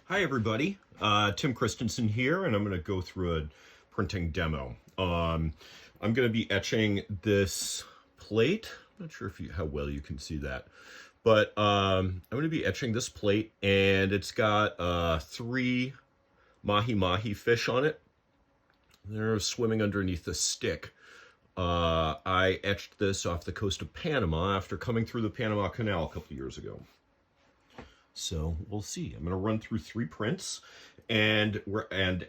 Hi everybody, Tim Christensen here, and I'm going to go through a printing demo. I'm going to be etching this plate. I'm not sure how well you can see that, but I'm going to be etching this plate, and it's got 3 mahi-mahi fish on it. They're swimming underneath a stick. I etched this off the coast of Panama after coming through the Panama Canal a couple years ago. So we'll see. I'm going to run through 3 prints, and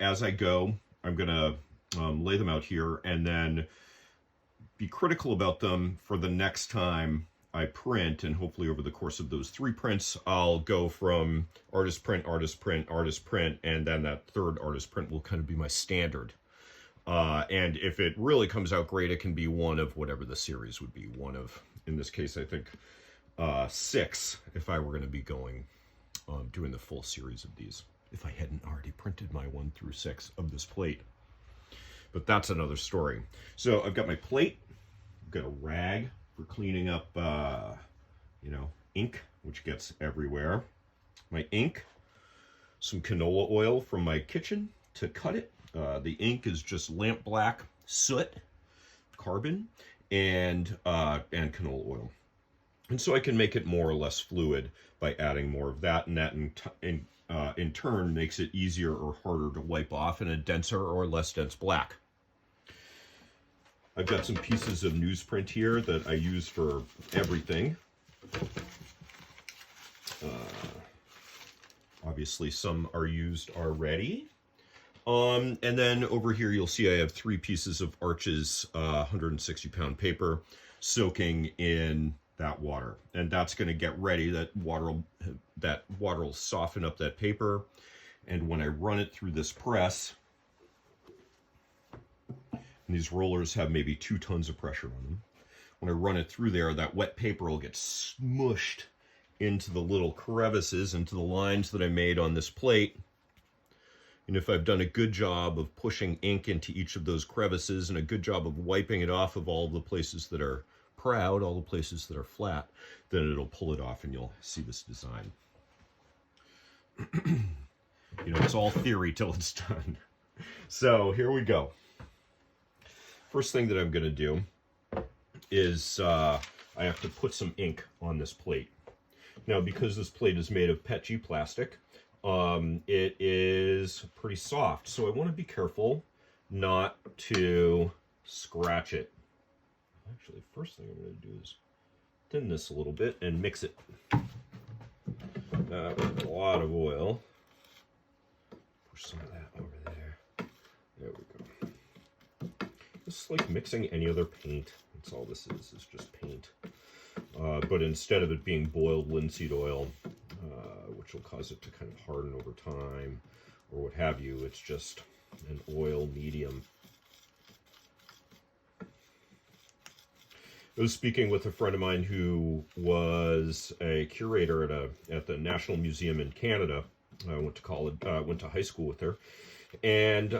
as I go, I'm going to lay them out here and then be critical about them for the next time I print. And hopefully over the course of those 3 prints, I'll go from artist print, artist print, artist print, and then that 3rd artist print will kind of be my standard. And if it really comes out great, it can be one of whatever the series would be. One of, in this case, I think 6 if I were going to be going doing the full series of these, if I hadn't already printed my 1 through 6 of this plate. But that's another story. So I've got my plate, I've got a rag for cleaning up, ink, which gets everywhere. My ink, some canola oil from my kitchen to cut it. The ink is just lamp black soot, carbon, and canola oil. And so I can make it more or less fluid by adding more of that, and that in turn makes it easier or harder to wipe off in a denser or less dense black. I've got some pieces of newsprint here that I use for everything. Obviously some are used already. And then over here you'll see I have 3 pieces of Arches 160-pound paper soaking in that water, and that's going to get ready. That water will soften up that paper, and when I run it through this press, and these rollers have maybe 2 tons of pressure on them, when I run it through there, that wet paper will get smushed into the little crevices, into the lines that I made on this plate. And if I've done a good job of pushing ink into each of those crevices and a good job of wiping it off of all the places that are proud, all the places that are flat, then it'll pull it off and you'll see this design. It's all theory till it's done. So here we go. First thing that I'm going to do is I have to put some ink on this plate. Now, because this plate is made of PETG plastic, it is pretty soft, so I want to be careful not to scratch it. Actually, first thing I'm going to do is thin this a little bit and mix it with a lot of oil. Push some of that over there. There we go. This is like mixing any other paint. That's all this is just paint. But instead of it being boiled linseed oil, which will cause it to kind of harden over time, or what have you, it's just an oil medium. I was speaking with a friend of mine who was a curator at the National Museum in Canada. I went to college, went to high school with her, and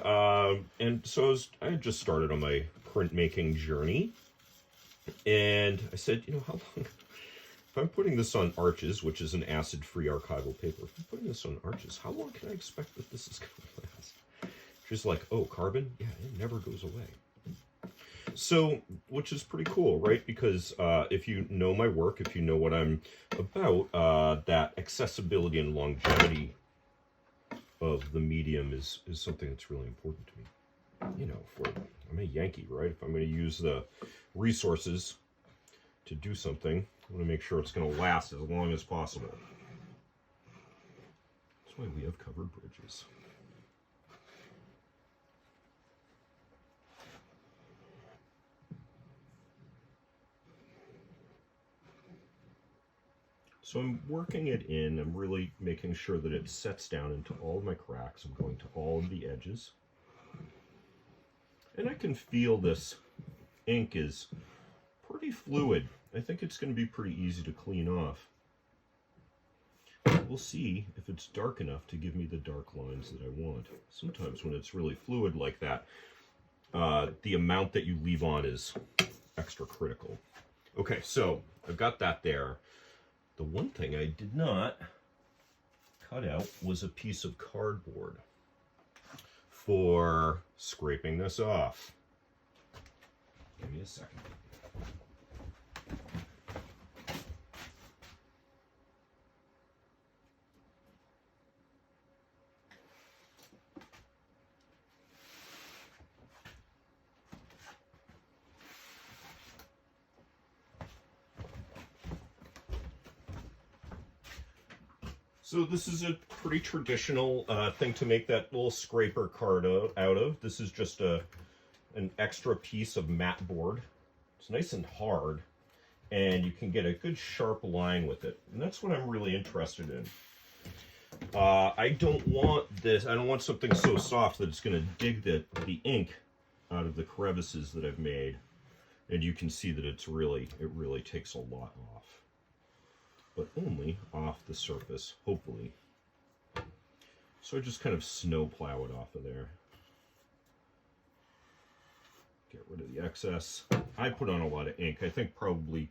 so I had just started on my printmaking journey, and I said, how long? If I'm putting this on Arches, which is an acid-free archival paper, if I'm putting this on Arches, how long can I expect that this is going to last? She's like, oh, carbon? Yeah, it never goes away. So, which is pretty cool, right? Because if you know my work, if you know what I'm about, that accessibility and longevity of the medium is something that's really important to me. I'm a Yankee, right? If I'm going to use the resources to do something, I want to make sure it's going to last as long as possible. That's why we have covered bridges. So I'm working it in, I'm really making sure that it sets down into all of my cracks. I'm going to all of the edges. And I can feel this ink is pretty fluid. I think it's going to be pretty easy to clean off. We'll see if it's dark enough to give me the dark lines that I want. Sometimes when it's really fluid like that, the amount that you leave on is extra critical. Okay, so I've got that there. The one thing I did not cut out was a piece of cardboard for scraping this off. Give me a second. So this is a pretty traditional thing to make that little scraper card out of. This is just an extra piece of mat board. It's nice and hard, and you can get a good sharp line with it. And that's what I'm really interested in. I don't want this, I don't want something so soft that it's going to dig the ink out of the crevices that I've made. And you can see that it really takes a lot off. But only off the surface, hopefully. So I just kind of snow plow it off of there. Get rid of the excess. I put on a lot of ink. I think probably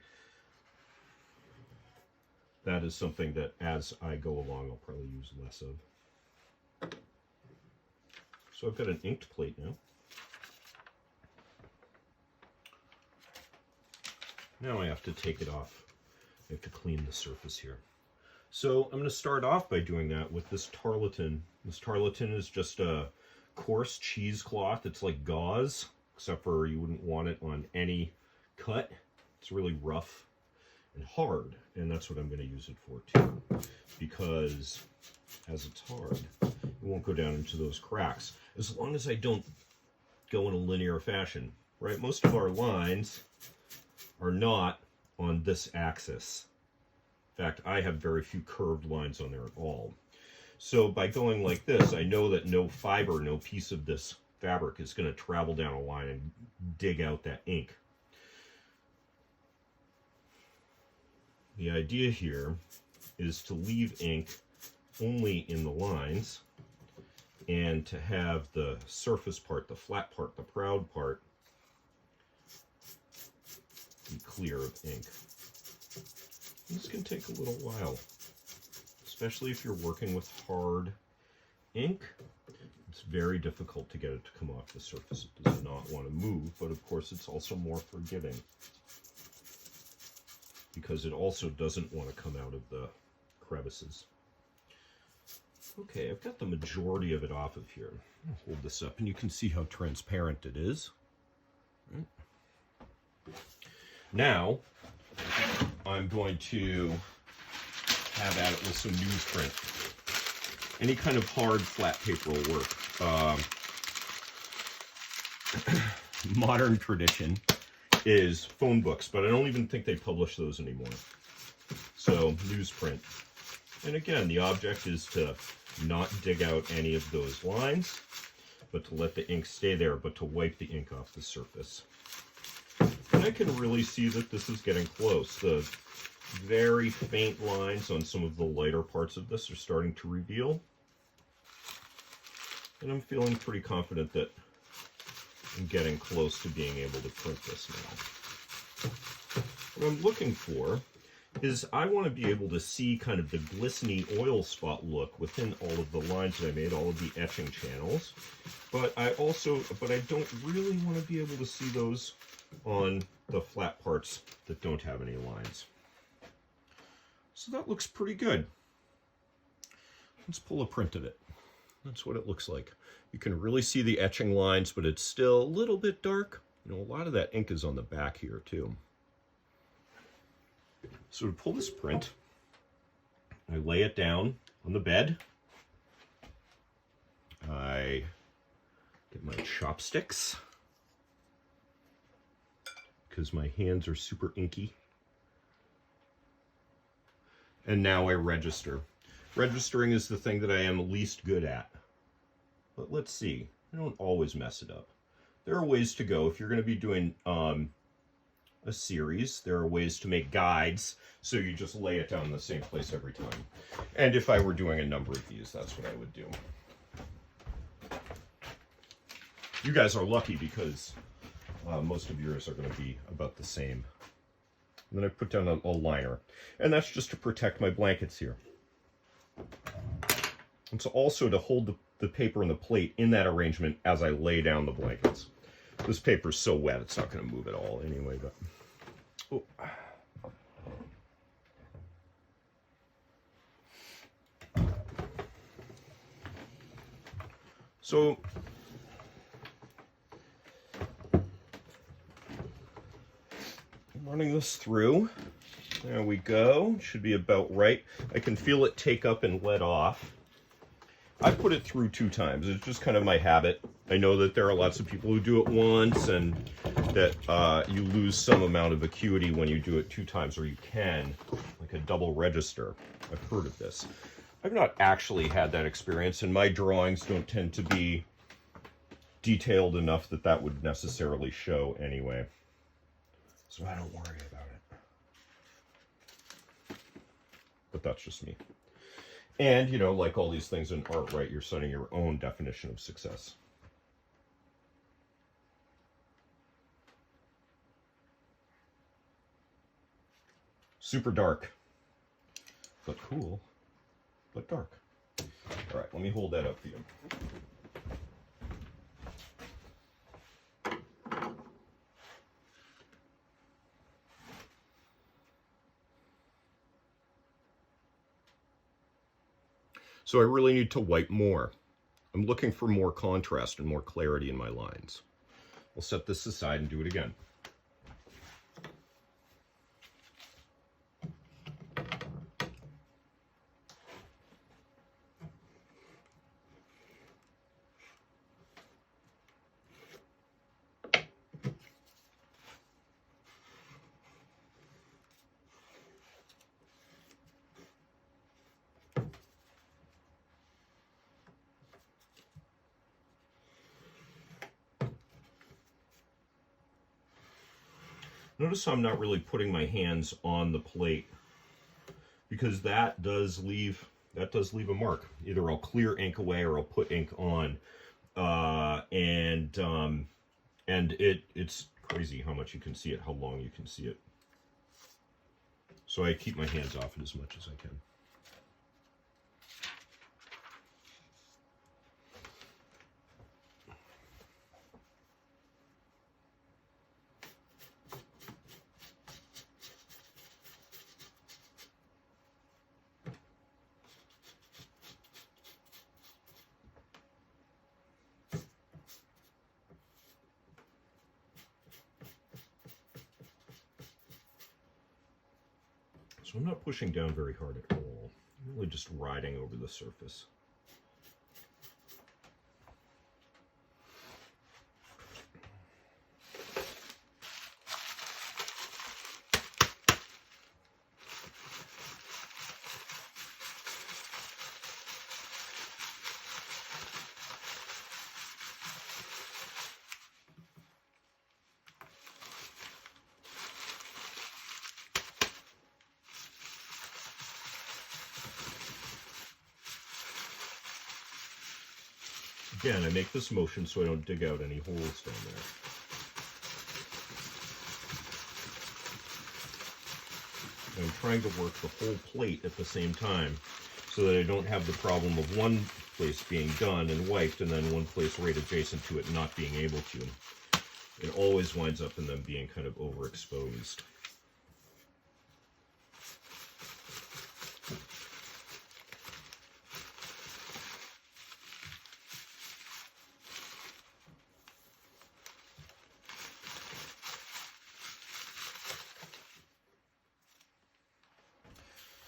that is something that as I go along, I'll probably use less of. So I've got an inked plate now. Now I have to take it off. I have to clean the surface here. So I'm going to start off by doing that with this tarlatan. This tarlatan is just a coarse cheesecloth. It's like gauze, except for you wouldn't want it on any cut. It's really rough and hard, and that's what I'm going to use it for too, because as it's hard, it won't go down into those cracks, as long as I don't go in a linear fashion, right? Most of our lines are not on this axis. In fact, I have very few curved lines on there at all. So by going like this, I know that no fiber, no piece of this fabric is going to travel down a line and dig out that ink. The idea here is to leave ink only in the lines and to have the surface part, the flat part, the proud part, be clear of ink. This can take a little while, especially if you're working with hard ink. It's very difficult to get it to come off the surface. It does not want to move, but of course it's also more forgiving because it also doesn't want to come out of the crevices. Okay, I've got the majority of it off of here. I'll hold this up and you can see how transparent it is. Right. Now, I'm going to have at it with some newsprint. Any kind of hard, flat paper will work. Modern tradition is phone books, but I don't even think they publish those anymore. So, newsprint. And again, the object is to not dig out any of those lines, but to let the ink stay there, but to wipe the ink off the surface. And I can really see that this is getting close. The very faint lines on some of the lighter parts of this are starting to reveal. And I'm feeling pretty confident that I'm getting close to being able to print this now. What I'm looking for is I want to be able to see kind of the glistening oil spot look within all of the lines that I made, all of the etching channels. But I don't really want to be able to see those on the flat parts that don't have any lines. So that looks pretty good. Let's pull a print of it. That's what it looks like. You can really see the etching lines, but it's still a little bit dark. You know, a lot of that ink is on the back here too. So to pull this print, I lay it down on the bed. I get my chopsticks, because my hands are super inky. And now I register. Registering is the thing that I am least good at. But let's see. I don't always mess it up. There are ways to go. If you're going to be doing a series, there are ways to make guides, so you just lay it down in the same place every time. And if I were doing a number of these, that's what I would do. You guys are lucky because most of yours are going to be about the same. And then I put down a liner, and that's just to protect my blankets here. It's also to hold the paper and the plate in that arrangement as I lay down the blankets. This paper's so wet, it's not going to move at all anyway, but... Oh. So, running this through, there we go, should be about right. I can feel it take up and let off. I put it through 2 times. It's just kind of my habit. I know that there are lots of people who do it once, and that you lose some amount of acuity when you do it 2 times, or you can, like a double register. I've heard of this. I've not actually had that experience, and my drawings don't tend to be detailed enough that that would necessarily show anyway. So I don't worry about it. But that's just me. And, you know, like all these things in art, right, you're setting your own definition of success. Super dark, but cool, but dark. All right, let me hold that up for you. So I really need to wipe more. I'm looking for more contrast and more clarity in my lines. I'll set this aside and do it again. Notice how I'm not really putting my hands on the plate, because that does leave a mark. Either I'll clear ink away or I'll put ink on, and it's crazy how much you can see it, how long you can see it. So I keep my hands off it as much as I can. So I'm not pushing down very hard at all. I'm really just riding over the surface. Again, I make this motion so I don't dig out any holes down there. I'm trying to work the whole plate at the same time so that I don't have the problem of one place being done and wiped and then one place right adjacent to it not being able to. It always winds up in them being kind of overexposed.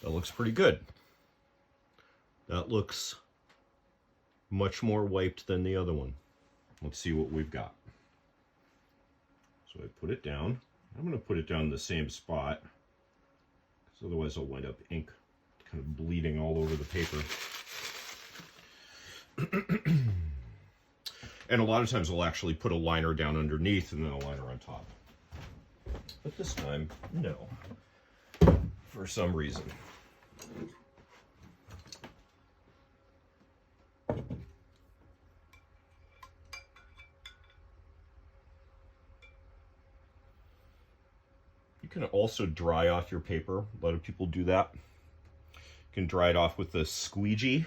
That looks pretty good. That looks much more wiped than the other one. Let's see what we've got. So I put it down. I'm going to put it down in the same spot, because otherwise I'll wind up ink kind of bleeding all over the paper. And a lot of times I'll actually put a liner down underneath and then a liner on top. But this time, no. For some reason. You can also dry off your paper. A lot of people do that. You can dry it off with a squeegee.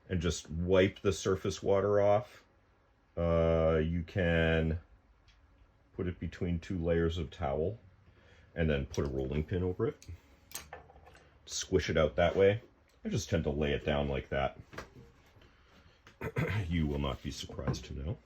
and just wipe the surface water off. You can put it between 2 layers of towel and then put a rolling pin over it. Squish it out that way. I just tend to lay it down like that. You will not be surprised to know.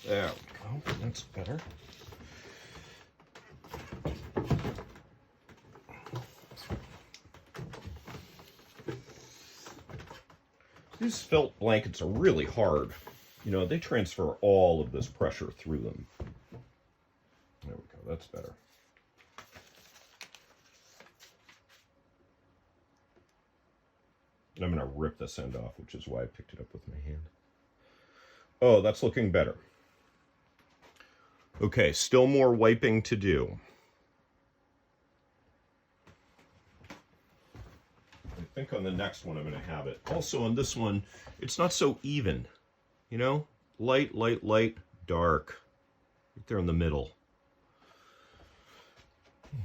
There we go, that's better. These felt blankets are really hard. You know, they transfer all of this pressure through them. There we go, that's better. And I'm going to rip this end off, which is why I picked it up with my hand. Oh, that's looking better. Okay, still more wiping to do. I think on the next one I'm going to have it. Also on this one, it's not so even. You know? Light, light, light, dark. Right there in the middle. All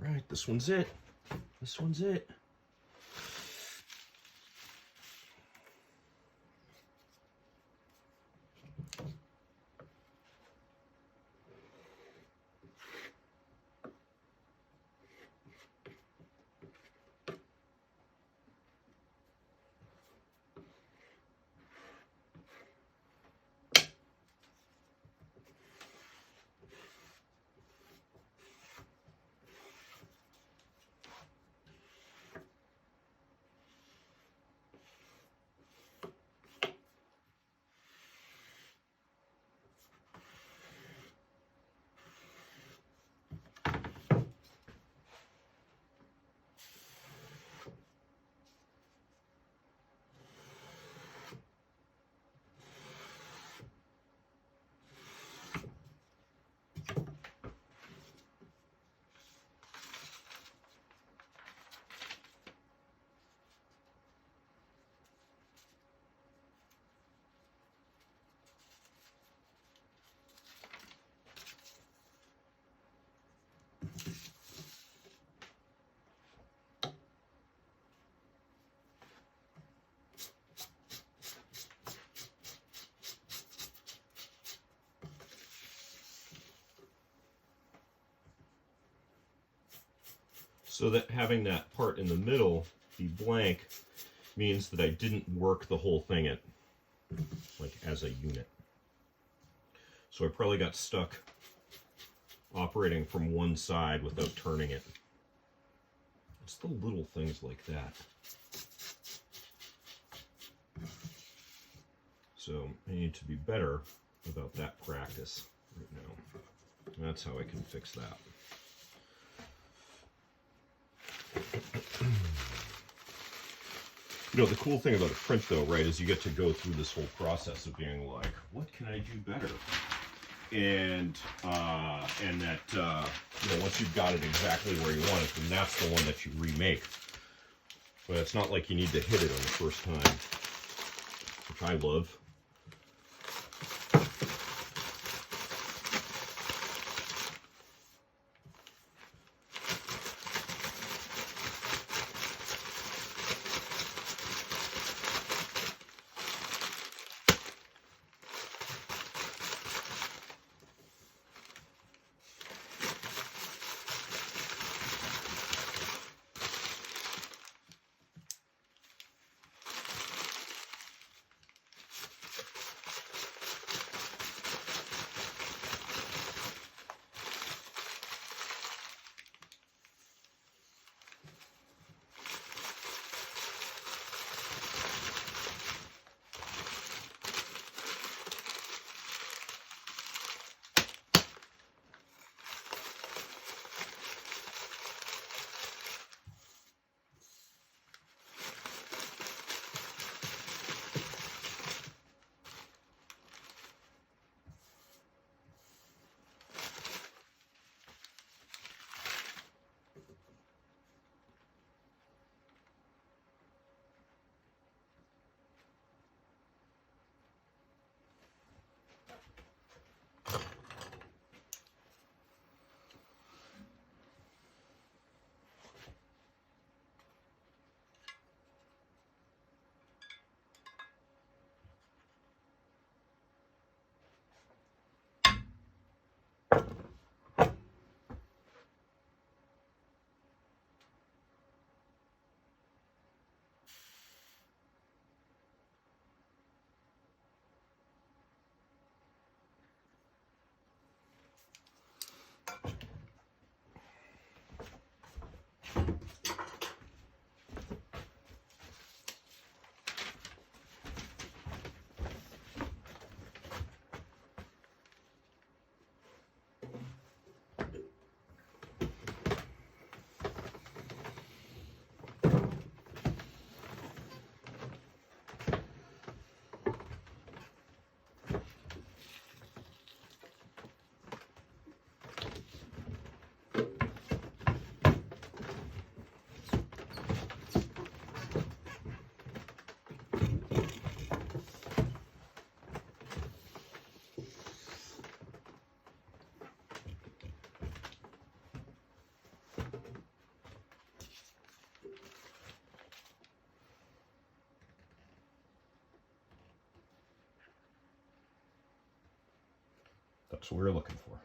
right, this one's it. This one's it. So that having that part in the middle be blank means that I didn't work the whole thing like as a unit. So I probably got stuck operating from one side without turning it. It's the little things like that. So I need to be better about that practice right now. That's how I can fix that. You know, the cool thing about a print though, right, is you get to go through this whole process of being like, what can I do better? And that, you know, once you've got it exactly where you want it, then that's the one that you remake. But it's not like you need to hit it on the first time, which I love. That's what we're looking for.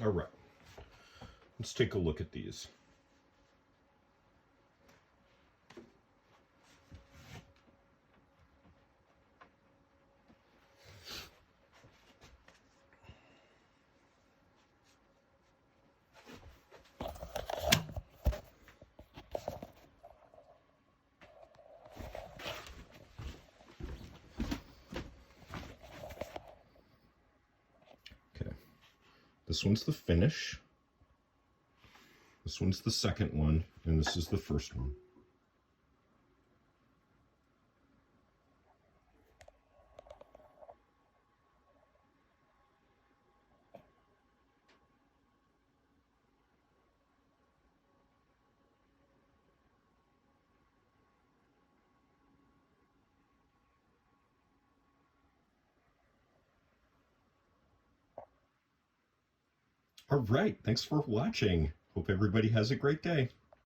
All right, let's take a look at these. Okay, this one's the finish. This one's the second one, and this is the first one. All right, thanks for watching. Hope everybody has a great day.